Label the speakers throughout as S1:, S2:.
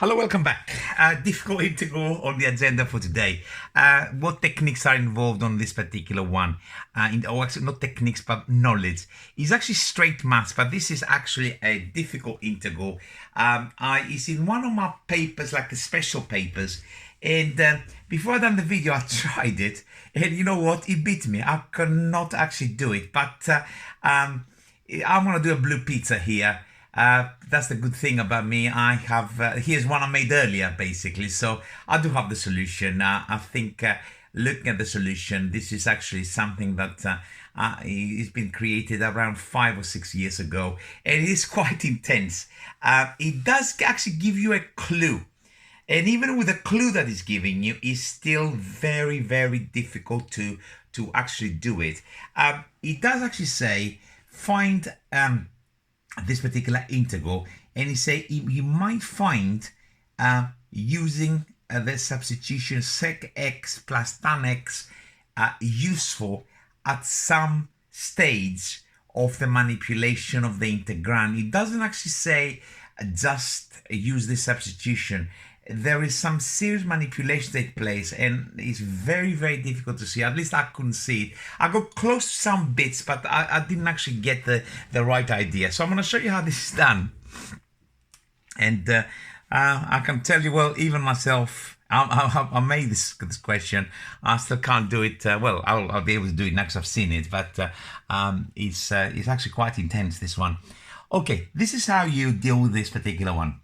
S1: Hello, welcome back. Difficult integral on the agenda for today. What techniques are involved on this particular one? Actually not techniques, but knowledge. It's actually straight maths, but this is actually a difficult integral. It's in one of my papers, like the special papers. And before I done the video, I tried it. And you know what? It beat me. I cannot actually do it. But I'm going to do a blue pizza here. That's the good thing about me. I have, here's one I made earlier, basically. So I do have the solution. I think looking at the solution, this is actually something that it's been created around 5 or 6 years ago. And it is quite intense. It does actually give you a clue. And even with the clue that it's giving you, it's still very, very difficult to actually do it. It does actually say, find this particular integral, and he say you might find using the substitution sec x plus tan x useful at some stage of the manipulation of the integrand. It doesn't actually say just use this substitution. There is some serious manipulation take place, and it's very, very difficult to see. At least I couldn't see it. I got close to some bits, but I didn't actually get the right idea. So I'm going to show you how this is done. And I can tell you, well, even myself, I made this question. I still can't do it. Well, I'll be able to do it next. I've seen it, but it's actually quite intense, this one. Okay, this is how you deal with this particular one.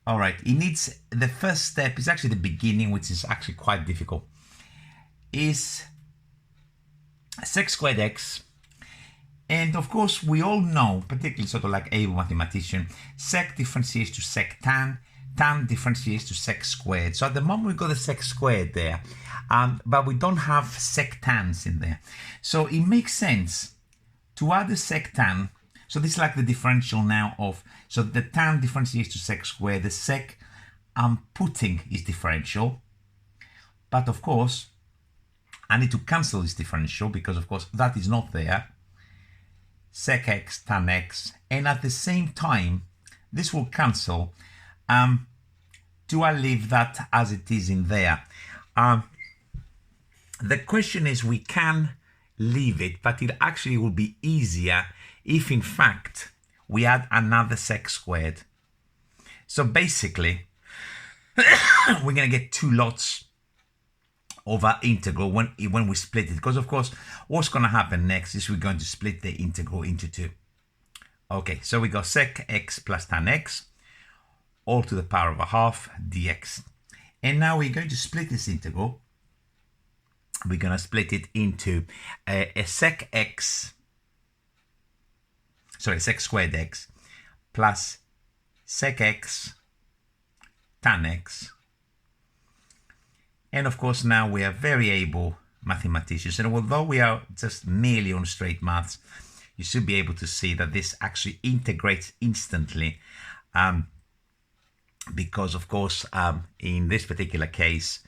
S1: All right, it needs, the first step is actually the beginning, which is actually quite difficult, is sec squared x. And of course, we all know, particularly sort of like able mathematician, sec differentiates to sec tan, tan differentiates to sec squared. So at the moment, we've got the sec squared there, but we don't have sec tans in there. So it makes sense to add the sec tan. So this is like the differential now of, so the tan differentiates to sec squared, the sec I'm putting is differential. But of course, I need to cancel this differential because of course that is not there. Sec x, tan x, and at the same time, this will cancel. Do I leave that as it is in there? The question is, we can leave it, but it actually will be easier if in fact we add another sec squared. So basically, we're going to get two lots of our integral when we split it. Because of course, what's going to happen next is we're going to split the integral into two. Okay, so we got sec x plus tan x, all to the power of a half dx. And now we're going to split this integral. We're going to split it into a sec x, sorry, sec squared x plus sec x tan x. And of course, now we are very able mathematicians. And although we are just merely on straight maths, you should be able to see that this actually integrates instantly. Because of course, in this particular case,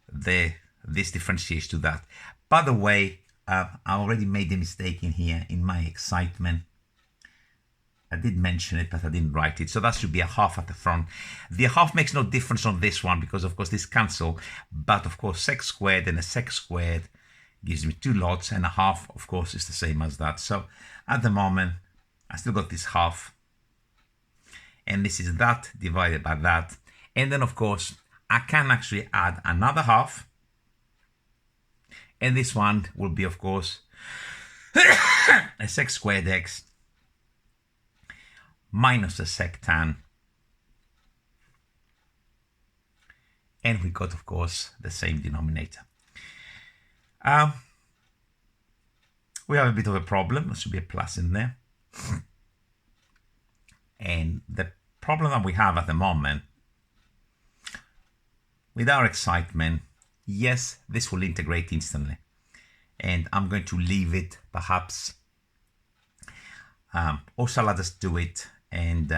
S1: this differentiates to that. By the way, I already made a mistake in here in my excitement. I did mention it, but I didn't write it. So that should be a half at the front. The half makes no difference on this one because, of course, this cancel. But, of course, sec squared and a sec squared gives me two lots. And a half, of course, is the same as that. So at the moment, I still got this half. And this is that divided by that. And then, of course, I can actually add another half. And this one will be, of course, a sec squared x minus a sec tan. And we got, of course, the same denominator. We have a bit of a problem. There should be a plus in there. And the problem that we have at the moment, with our excitement, yes, this will integrate instantly. And I'm going to leave it perhaps, or shall I just do it? And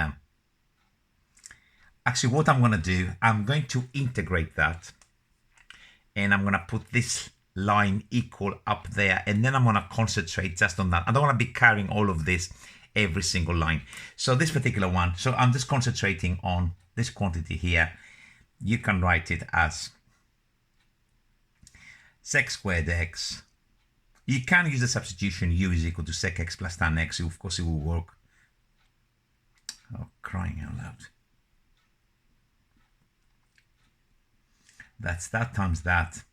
S1: actually what I'm going to do, I'm going to integrate that. And I'm going to put this line equal up there. And then I'm going to concentrate just on that. I don't want to be carrying all of this every single line. So this particular one, so I'm just concentrating on this quantity here. You can write it as sec squared x. You can use the substitution u is equal to sec x plus tan x. Of course, it will work. Oh, crying out loud. That's that times that.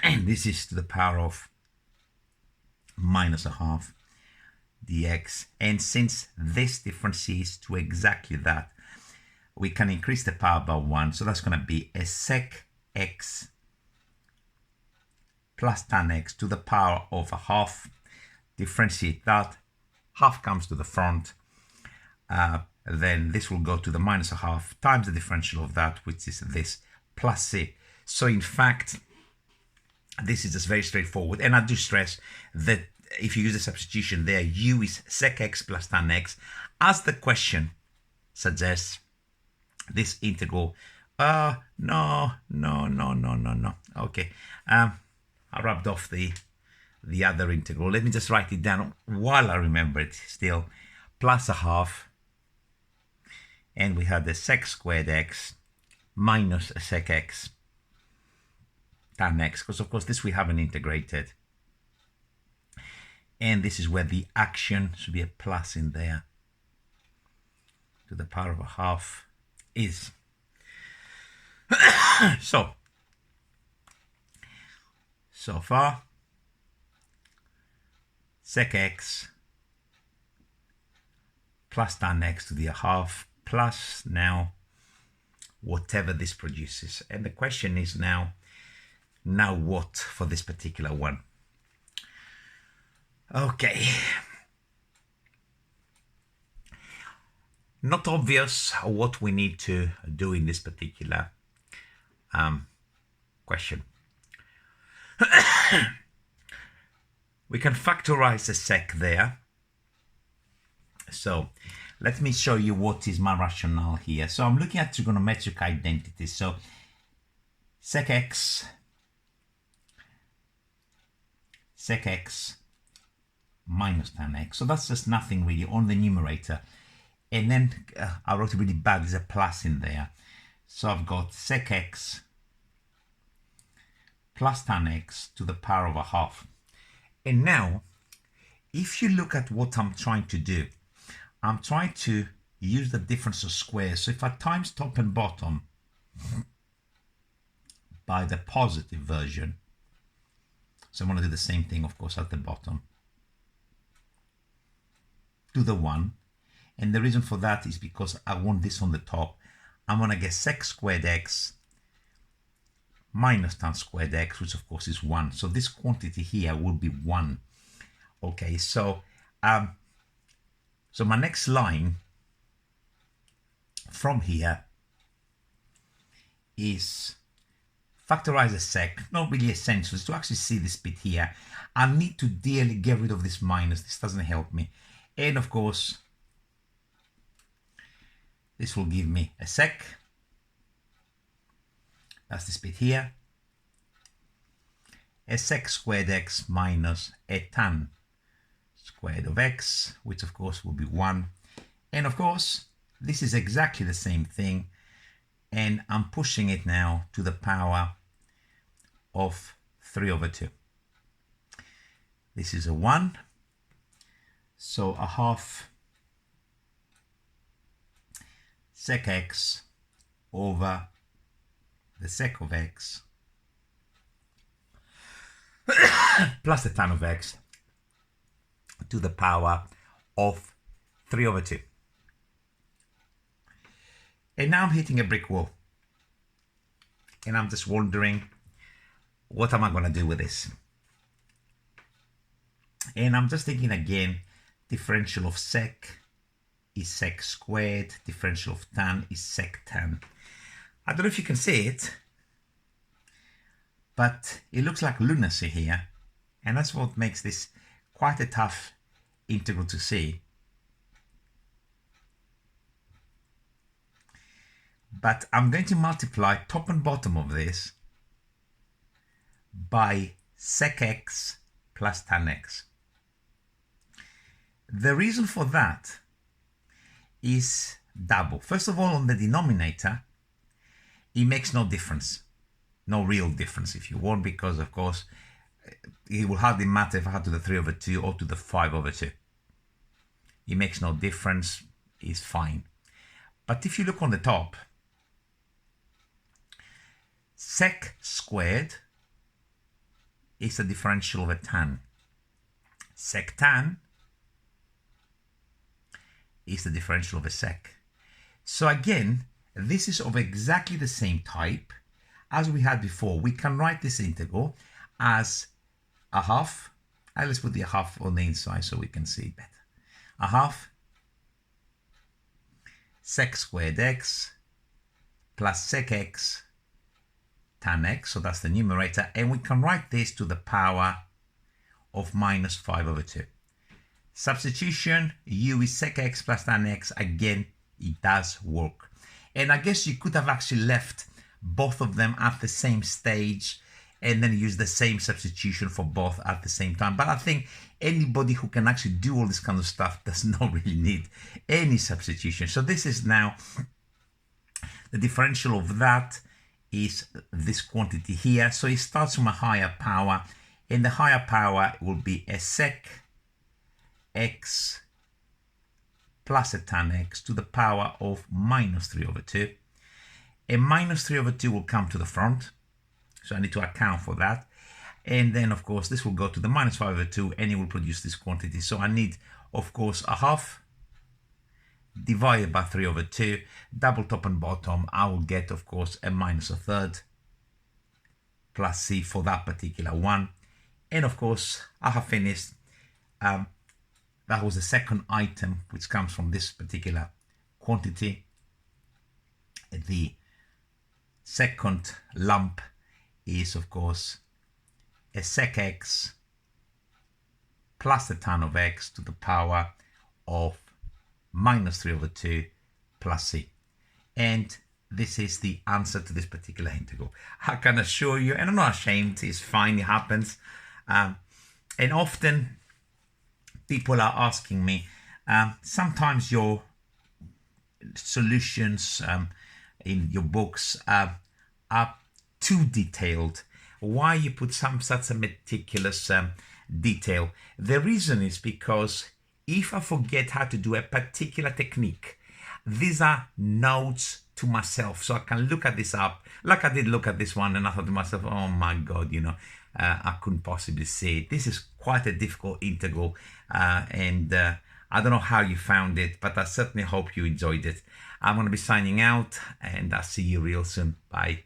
S1: And this is to the power of minus a half dx. And since this differentiates to exactly that, we can increase the power by 1. So that's going to be a sec x plus tan x to the power of a half. Differentiate that. Half comes to the front. Then this will go to the minus a half times the differential of that, which is this, plus c. So in fact, this is just very straightforward. And I do stress that if you use the substitution there, u is sec x plus tan x. As the question suggests, this integral, no. Okay, I rubbed off the other integral. Let me just write it down while I remember it still. Plus a half, and we had the sec squared x minus a sec x tan x, because of course this we haven't integrated. And this is where the action should be a plus in there, to the power of a half is. So far, sec x plus tan x to the half plus now whatever this produces. And the question is now what for this particular one? Okay. Not obvious what we need to do in this particular question. We can factorize the sec there. So let me show you what is my rationale here. So I'm looking at trigonometric identities. So sec x minus tan x. So that's just nothing really on the numerator. And then I wrote it really bad, there's a plus in there. So I've got sec x plus tan x to the power of a half. And now, if you look at what I'm trying to do, I'm trying to use the difference of squares. So if I times top and bottom by the positive version, so I'm going to do the same thing, of course, at the bottom, to the 1. And the reason for that is because I want this on the top. I'm going to get sec squared x minus tan squared x, which of course is 1. So this quantity here will be 1. Okay, so my next line from here is factorize a sec. Not really essential. To actually see this bit here, I need to dearly get rid of this minus. This doesn't help me. And of course, this will give me a sec. That's this bit here. A sec squared x minus a tan squared of x, which of course will be 1. And of course, this is exactly the same thing. And I'm pushing it now to the power of 3/2. This is a 1. So a half sec x over the sec of x plus the tan of x to the power of 3/2. And now I'm hitting a brick wall. And I'm just wondering, what am I going to do with this? And I'm just thinking again, differential of sec is sec squared, differential of tan is sec tan. I don't know if you can see it, but it looks like lunacy here. And that's what makes this quite a tough integral to see. But I'm going to multiply top and bottom of this by sec x plus tan x. The reason for that is double. First of all, on the denominator, it makes no difference, no real difference if you want, because of course it will hardly matter if I had to the 3 over 2 or to the 5 over 2. It makes no difference, it's fine. But if you look on the top, sec squared is the differential of a tan. Sec tan is the differential of a sec. So again, this is of exactly the same type as we had before. We can write this integral as a half, and let's put the half on the inside so we can see better. A half sec squared x plus sec x tan x, so that's the numerator, and we can write this to the power of minus 5 over 2. Substitution, u is sec x plus tan x, again, it does work. And I guess you could have actually left both of them at the same stage and then use the same substitution for both at the same time. But I think anybody who can actually do all this kind of stuff does not really need any substitution. So this is now the differential of that is this quantity here. So it starts from a higher power, and the higher power will be a sec x plus a tan x to the power of minus 3 over 2. A minus 3 over 2 will come to the front, so I need to account for that. And then, of course, this will go to the minus 5 over 2, and it will produce this quantity. So I need, of course, a half divided by 3 over 2, double top and bottom. I will get, of course, a minus a third plus c for that particular one. And, of course, I have finished. That was the second item, which comes from this particular quantity. The second lump is, of course, a sec x plus the tan of x to the power of minus 3 over 2 plus c. And this is the answer to this particular integral. I can assure you, and I'm not ashamed, it's fine, it happens. And often people are asking me, sometimes your solutions in your books are too detailed. Why you put such a meticulous detail? The reason is because if I forget how to do a particular technique, these are notes to myself. So I can look at this up, like I did look at this one, and I thought to myself, oh my God, I couldn't possibly see it. This is quite a difficult integral, and I don't know how you found it, but I certainly hope you enjoyed it. I'm going to be signing out, and I'll see you real soon. Bye.